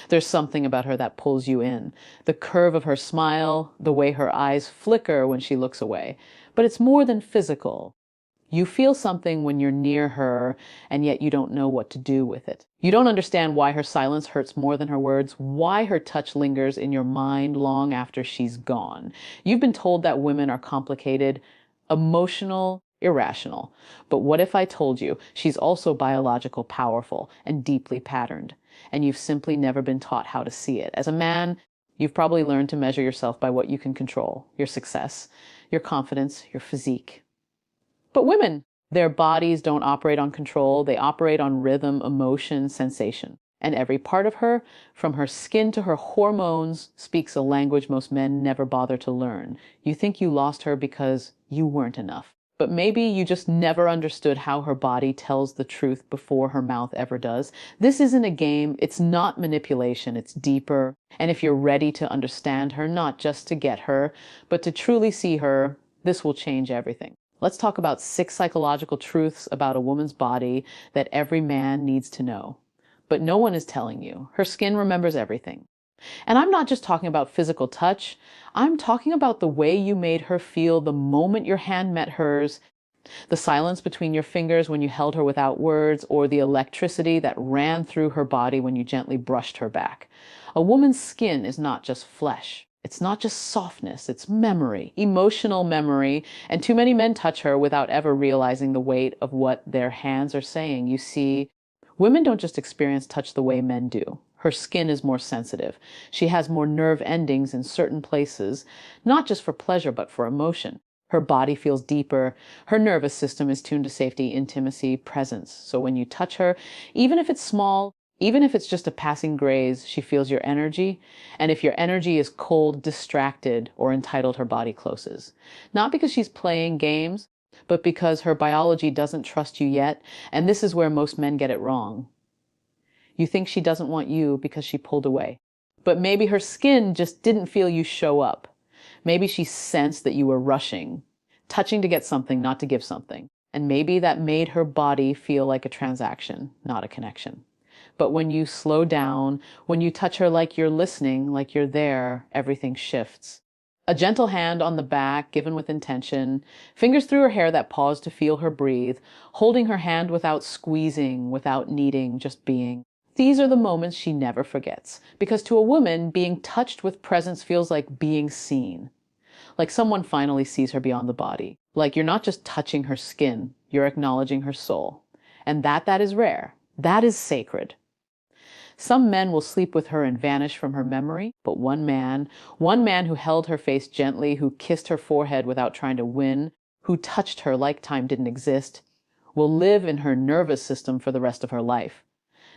There's something about her that pulls you in. The curve of her smile, the way her eyes flicker when she looks away. But it's more than physical. You feel something when you're near her, and yet you don't know what to do with it. You don't understand why her silence hurts more than her words, why her touch lingers in your mind long after she's gone. You've been told that women are complicated, emotional, irrational. But what if I told you she's also biological, powerful, and deeply patterned, and you've simply never been taught how to see it? As a man, you've probably learned to measure yourself by what you can control, your success, your confidence, your physique. But women, their bodies don't operate on control. They operate on rhythm, emotion, sensation. And every part of her, from her skin to her hormones, speaks a language most men never bother to learn. You think you lost her because you weren't enough. But maybe you just never understood how her body tells the truth before her mouth ever does. This isn't a game. It's not manipulation. It's deeper. And if you're ready to understand her, not just to get her, but to truly see her, this will change everything. Let's talk about 6 psychological truths about a woman's body that every man needs to know. But no one is telling you. Her skin remembers everything. And I'm not just talking about physical touch. I'm talking about the way you made her feel the moment your hand met hers, the silence between your fingers when you held her without words, or the electricity that ran through her body when you gently brushed her back. A woman's skin is not just flesh. It's not just softness, it's memory, emotional memory, and too many men touch her without ever realizing the weight of what their hands are saying. You see, women don't just experience touch the way men do. Her skin is more sensitive. She has more nerve endings in certain places, not just for pleasure, but for emotion. Her body feels deeper. Her nervous system is tuned to safety, intimacy, presence. So when you touch her, even if it's small, even if it's just a passing graze, she feels your energy. And if your energy is cold, distracted, or entitled, her body closes. Not because she's playing games, but because her biology doesn't trust you yet. And this is where most men get it wrong. You think she doesn't want you because she pulled away. But maybe her skin just didn't feel you show up. Maybe she sensed that you were rushing, touching to get something, not to give something. And maybe that made her body feel like a transaction, not a connection. But when you slow down, when you touch her like you're listening, like you're there, everything shifts. A gentle hand on the back, given with intention, fingers through her hair that pause to feel her breathe, holding her hand without squeezing, without needing, just being. These are the moments she never forgets. Because to a woman, being touched with presence feels like being seen. Like someone finally sees her beyond the body. Like you're not just touching her skin, you're acknowledging her soul. And that is rare. That is sacred. Some men will sleep with her and vanish from her memory, but one man who held her face gently, who kissed her forehead without trying to win, who touched her like time didn't exist, will live in her nervous system for the rest of her life.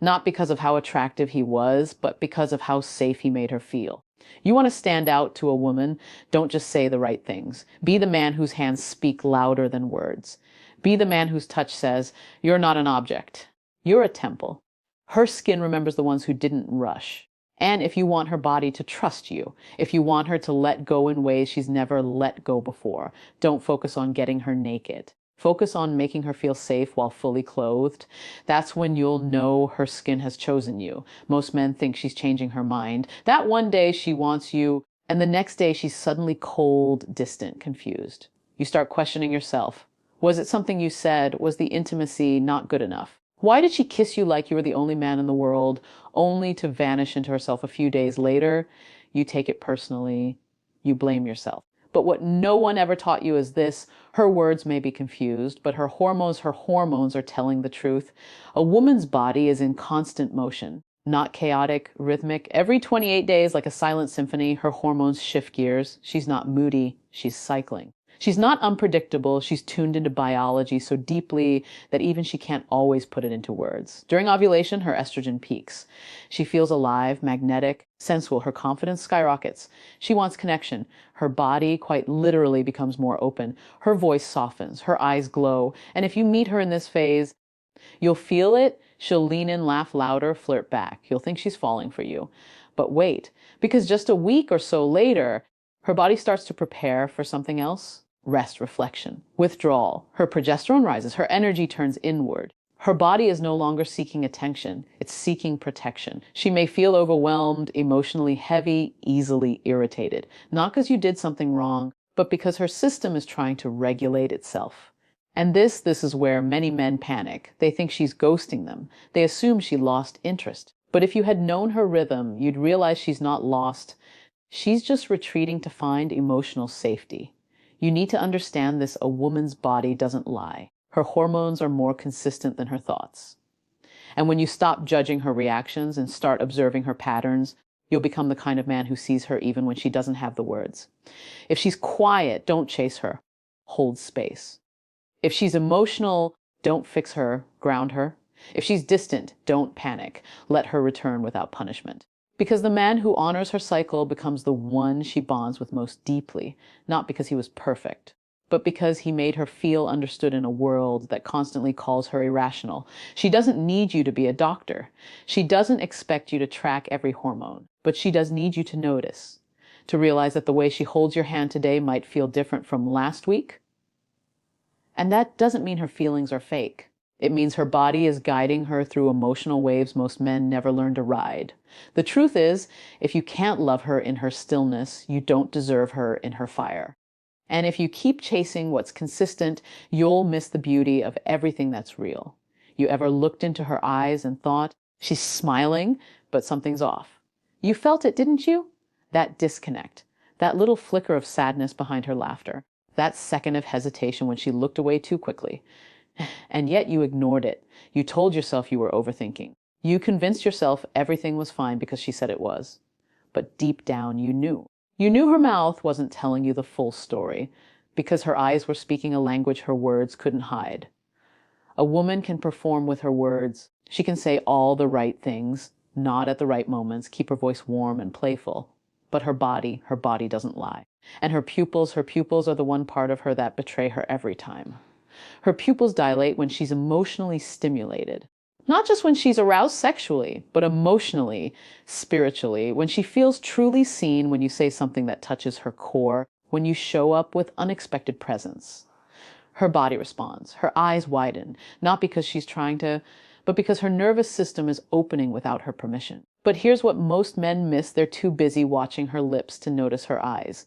Not because of how attractive he was, but because of how safe he made her feel. You want to stand out to a woman, don't just say the right things. Be the man whose hands speak louder than words. Be the man whose touch says, "You're not an object. You're a temple." Her skin remembers the ones who didn't rush. And if you want her body to trust you, if you want her to let go in ways she's never let go before, don't focus on getting her naked. Focus on making her feel safe while fully clothed. That's when you'll know her skin has chosen you. Most men think she's changing her mind. That one day she wants you, and the next day she's suddenly cold, distant, confused. You start questioning yourself. Was it something you said? Was the intimacy not good enough? Why did she kiss you like you were the only man in the world, only to vanish into herself a few days later? You take it personally. You blame yourself. But what no one ever taught you is this: her words may be confused, but her hormones are telling the truth. A woman's body is in constant motion, not chaotic, rhythmic. Every 28 days, like a silent symphony, her hormones shift gears. She's not moody, she's cycling. She's not unpredictable. She's tuned into biology so deeply that even she can't always put it into words. During ovulation, her estrogen peaks. She feels alive, magnetic, sensual. Her confidence skyrockets. She wants connection. Her body quite literally becomes more open. Her voice softens. Her eyes glow. And if you meet her in this phase, you'll feel it. She'll lean in, laugh louder, flirt back. You'll think she's falling for you. But wait, because just a week or so later, her body starts to prepare for something else. Rest, reflection, withdrawal. Her progesterone rises. Her energy turns inward. Her body is no longer seeking attention, it's seeking protection. She may feel overwhelmed, emotionally heavy, easily irritated, not because you did something wrong, but because her system is trying to regulate itself. And this is where many men panic. They think she's ghosting them. They assume she lost interest. But if you had known her rhythm, you'd realize she's not lost. She's just retreating to find emotional safety. You need to understand this: a woman's body doesn't lie. Her hormones are more consistent than her thoughts. And when you stop judging her reactions and start observing her patterns, you'll become the kind of man who sees her even when she doesn't have the words. If she's quiet, don't chase her. Hold space. If she's emotional, don't fix her, ground her. If she's distant, don't panic. Let her return without punishment. Because the man who honors her cycle becomes the one she bonds with most deeply, not because he was perfect, but because he made her feel understood in a world that constantly calls her irrational. She doesn't need you to be a doctor. She doesn't expect you to track every hormone, but she does need you to notice, to realize that the way she holds your hand today might feel different from last week. And that doesn't mean her feelings are fake. It means her body is guiding her through emotional waves most men never learn to ride. The truth is, if you can't love her in her stillness, you don't deserve her in her fire. And if you keep chasing what's consistent, you'll miss the beauty of everything that's real. You ever looked into her eyes and thought, she's smiling, but something's off? You felt it, didn't you? That disconnect, that little flicker of sadness behind her laughter, that second of hesitation when she looked away too quickly. And yet you ignored it. You told yourself you were overthinking. You convinced yourself everything was fine because she said it was. But deep down, you knew. You knew her mouth wasn't telling you the full story, because her eyes were speaking a language her words couldn't hide. A woman can perform with her words. She can say all the right things, nod at the right moments, keep her voice warm and playful. But her body doesn't lie. And her pupils are the one part of her that betray her every time. Her pupils dilate when she's emotionally stimulated. Not just when she's aroused sexually, but emotionally, spiritually, when she feels truly seen, when you say something that touches her core, when you show up with unexpected presence. Her body responds. Her eyes widen, not because she's trying to, but because her nervous system is opening without her permission. But here's what most men miss. They're too busy watching her lips to notice her eyes.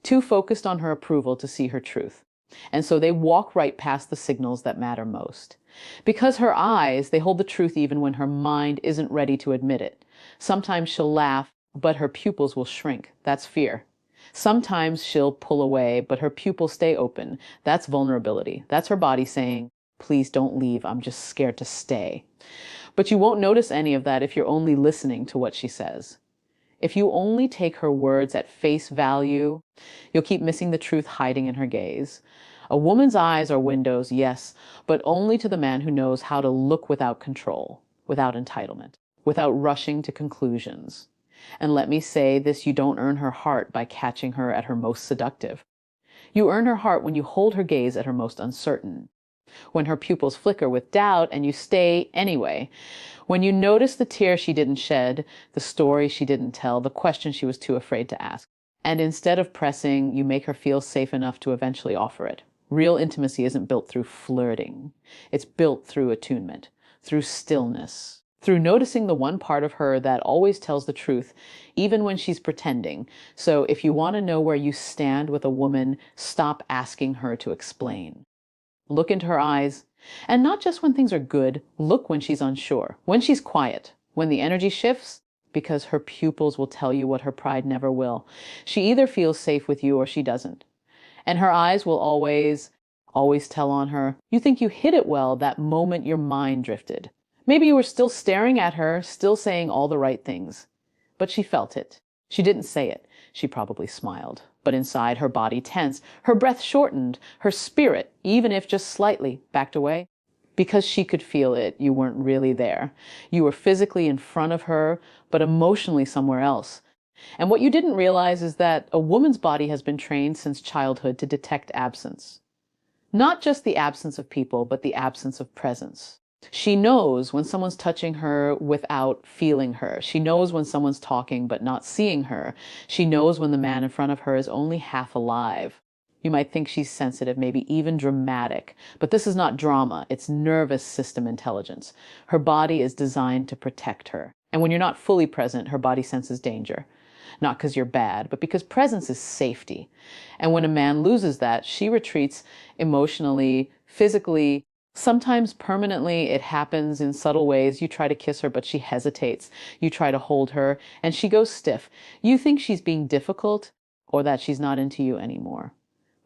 Too focused on her approval to see her truth. And so they walk right past the signals that matter most. Because her eyes, they hold the truth even when her mind isn't ready to admit it. Sometimes she'll laugh, but her pupils will shrink. That's fear. Sometimes she'll pull away, but her pupils stay open. That's vulnerability. That's her body saying, please don't leave. I'm just scared to stay. But you won't notice any of that if you're only listening to what she says. If you only take her words at face value, you'll keep missing the truth hiding in her gaze. A woman's eyes are windows, yes, but only to the man who knows how to look without control, without entitlement, without rushing to conclusions. And let me say this, you don't earn her heart by catching her at her most seductive. You earn her heart when you hold her gaze at her most uncertain, when her pupils flicker with doubt and you stay anyway, when you notice the tear she didn't shed, the story she didn't tell, the question she was too afraid to ask. And instead of pressing, you make her feel safe enough to eventually offer it. Real intimacy isn't built through flirting. It's built through attunement, through stillness, through noticing the one part of her that always tells the truth, even when she's pretending. So if you want to know where you stand with a woman, stop asking her to explain. Look into her eyes, and not just when things are good. Look when she's unsure, when she's quiet, when the energy shifts, because her pupils will tell you what her pride never will. She either feels safe with you or she doesn't. And her eyes will always tell on her. You think you hid it well that moment your mind drifted. Maybe you were still staring at her, still saying all the right things. But she felt it. She didn't say it. She probably smiled. But inside, her body tensed, her breath shortened, her spirit, even if just slightly, backed away. Because she could feel it, you weren't really there. You were physically in front of her, but emotionally somewhere else. And what you didn't realize is that a woman's body has been trained since childhood to detect absence. Not just the absence of people, but the absence of presence. She knows when someone's touching her without feeling her. She knows when someone's talking but not seeing her. She knows when the man in front of her is only half alive. You might think she's sensitive, maybe even dramatic. But this is not drama, it's nervous system intelligence. Her body is designed to protect her. And when you're not fully present, her body senses danger. Not because you're bad, but because presence is safety. And when a man loses that, she retreats emotionally, physically, sometimes permanently. It happens in subtle ways. You try to kiss her, but she hesitates. You try to hold her, and she goes stiff. You think she's being difficult or that she's not into you anymore.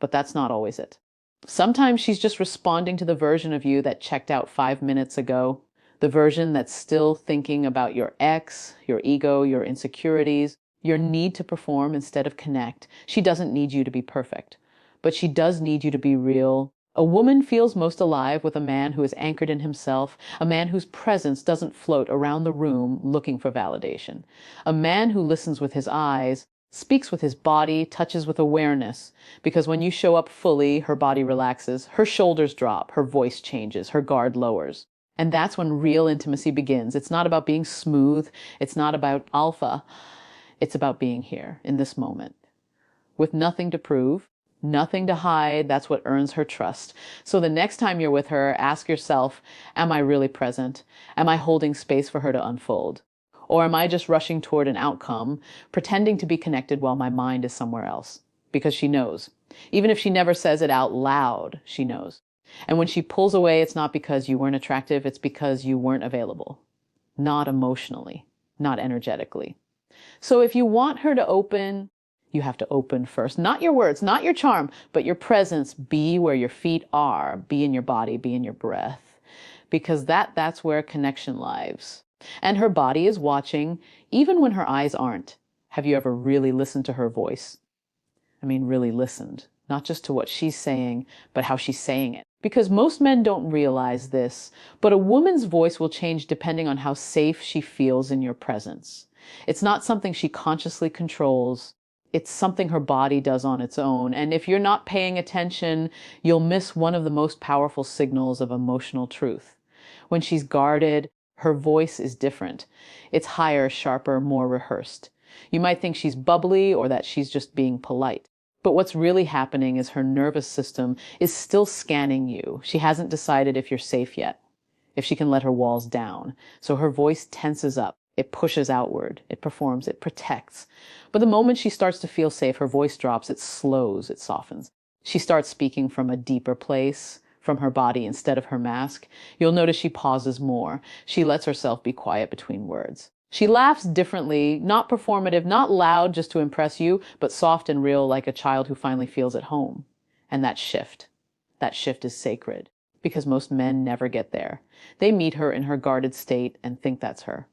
But that's not always it. Sometimes she's just responding to the version of you that checked out 5 minutes ago, the version that's still thinking about your ex, your ego, your insecurities, your need to perform instead of connect. She doesn't need you to be perfect, but she does need you to be real. A woman feels most alive with a man who is anchored in himself, a man whose presence doesn't float around the room looking for validation, a man who listens with his eyes, speaks with his body, touches with awareness, because when you show up fully, her body relaxes, her shoulders drop, her voice changes, her guard lowers. And that's when real intimacy begins. It's not about being smooth. It's not about alpha. It's about being here in this moment with nothing to prove, nothing to hide. That's what earns her trust. So the next time you're with her, ask yourself, am I really present? Am I holding space for her to unfold? Or am I just rushing toward an outcome, pretending to be connected while my mind is somewhere else? Because she knows. Even if she never says it out loud, she knows. And when she pulls away, it's not because you weren't attractive, it's because you weren't available. Not emotionally, not energetically. So if you want her to open, you have to open first. Not your words, not your charm, but your presence. Be where your feet are. Be in your body, be in your breath. Because that's where connection lives. And her body is watching, even when her eyes aren't. Have you ever really listened to her voice? I mean, really listened. Not just to what she's saying, but how she's saying it. Because most men don't realize this, but a woman's voice will change depending on how safe she feels in your presence. It's not something she consciously controls. It's something her body does on its own. And if you're not paying attention, you'll miss one of the most powerful signals of emotional truth. When she's guarded, her voice is different. It's higher, sharper, more rehearsed. You might think she's bubbly or that she's just being polite. But what's really happening is her nervous system is still scanning you. She hasn't decided if you're safe yet, if she can let her walls down. So her voice tenses up. It pushes outward, it performs, it protects. But the moment she starts to feel safe, her voice drops, it slows, it softens. She starts speaking from a deeper place, from her body instead of her mask. You'll notice she pauses more. She lets herself be quiet between words. She laughs differently, not performative, not loud just to impress you, but soft and real like a child who finally feels at home. And that shift is sacred, because most men never get there. They meet her in her guarded state and think that's her.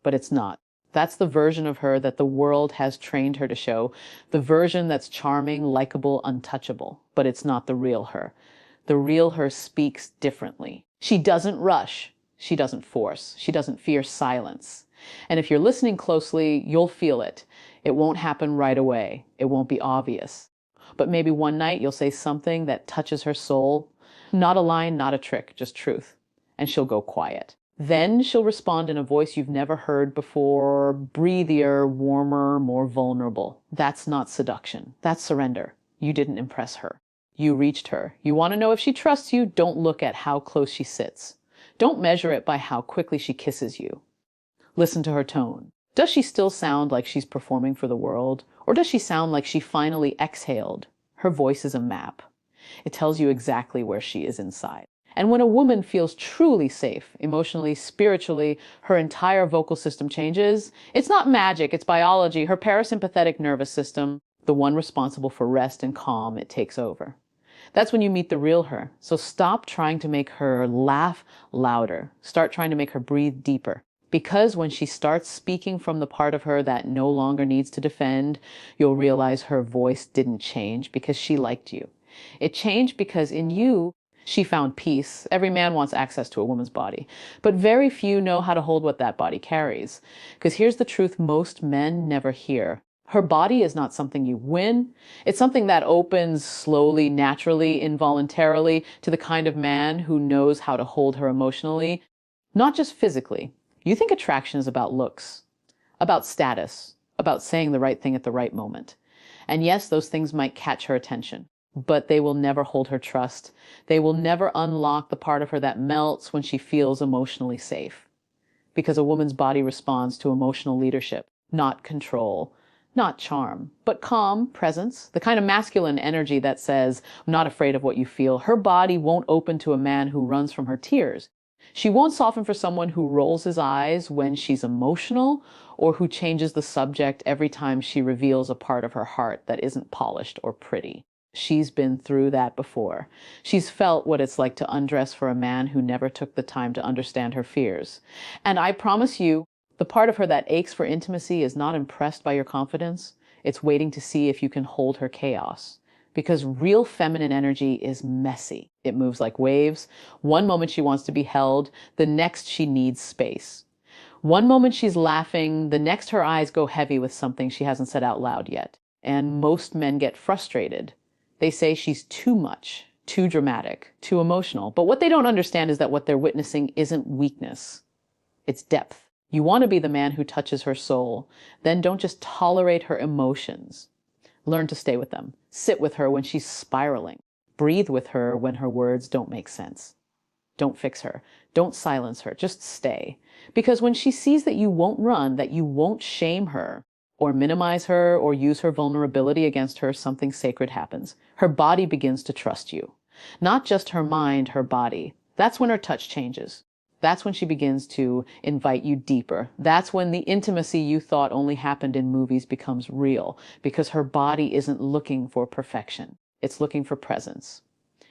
But it's not. That's the version of her that the world has trained her to show, the version that's charming, likable, untouchable. But it's not the real her. The real her speaks differently. She doesn't rush. She doesn't force. She doesn't fear silence. And if you're listening closely, you'll feel it. It won't happen right away. It won't be obvious. But maybe one night you'll say something that touches her soul. Not a line, not a trick, just truth. And she'll go quiet. Then she'll respond in a voice you've never heard before, breathier, warmer, more vulnerable. That's not seduction. That's surrender. You didn't impress her. You reached her. You want to know if she trusts you? Don't look at how close she sits. Don't measure it by how quickly she kisses you. Listen to her tone. Does she still sound like she's performing for the world? Or does she sound like she finally exhaled? Her voice is a map. It tells you exactly where she is inside. And when a woman feels truly safe, emotionally, spiritually, her entire vocal system changes. It's not magic, it's biology. Her parasympathetic nervous system, the one responsible for rest and calm, it takes over. That's when you meet the real her. So stop trying to make her laugh louder. Start trying to make her breathe deeper. Because when she starts speaking from the part of her that no longer needs to defend, you'll realize her voice didn't change because she liked you. It changed because in you, she found peace. Every man wants access to a woman's body, but very few know how to hold what that body carries. Because here's the truth most men never hear. Her body is not something you win. It's something that opens slowly, naturally, involuntarily to the kind of man who knows how to hold her emotionally, not just physically. You think attraction is about looks, about status, about saying the right thing at the right moment. And yes, those things might catch her attention. but they will never hold her trust. They will never unlock the part of her that melts when she feels emotionally safe. Because a woman's body responds to emotional leadership, not control, not charm, but calm presence, the kind of masculine energy that says, I'm not afraid of what you feel. Her body won't open to a man who runs from her tears. She won't soften for someone who rolls his eyes when she's emotional or who changes the subject every time she reveals a part of her heart that isn't polished or pretty. She's been through that before. She's felt what it's like to undress for a man who never took the time to understand her fears. And I promise you, the part of her that aches for intimacy is not impressed by your confidence. It's waiting to see if you can hold her chaos. Because real feminine energy is messy. It moves like waves. One moment she wants to be held, the next she needs space. One moment she's laughing, the next her eyes go heavy with something she hasn't said out loud yet. And most men get frustrated. They say she's too much, too dramatic, too emotional. But what they don't understand is that what they're witnessing isn't weakness. It's depth. You want to be the man who touches her soul. Then don't just tolerate her emotions. Learn to stay with them. Sit with her when she's spiraling. Breathe with her when her words don't make sense. Don't fix her. Don't silence her. Just stay. Because when she sees that you won't run, that you won't shame her, or minimize her, or use her vulnerability against her, something sacred happens. Her body begins to trust you. Not just her mind, her body. That's when her touch changes. That's when she begins to invite you deeper. That's when the intimacy you thought only happened in movies becomes real, because her body isn't looking for perfection. It's looking for presence.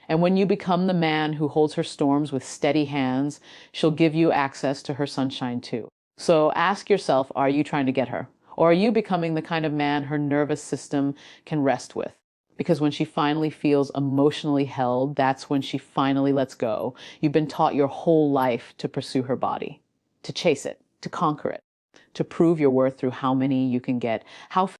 And when you become the man who holds her storms with steady hands, she'll give you access to her sunshine too. So ask yourself, are you trying to get her? Or are you becoming the kind of man her nervous system can rest with? Because when she finally feels emotionally held, that's when she finally lets go. You've been taught your whole life to pursue her body, to chase it, to conquer it, to prove your worth through how many you can get, how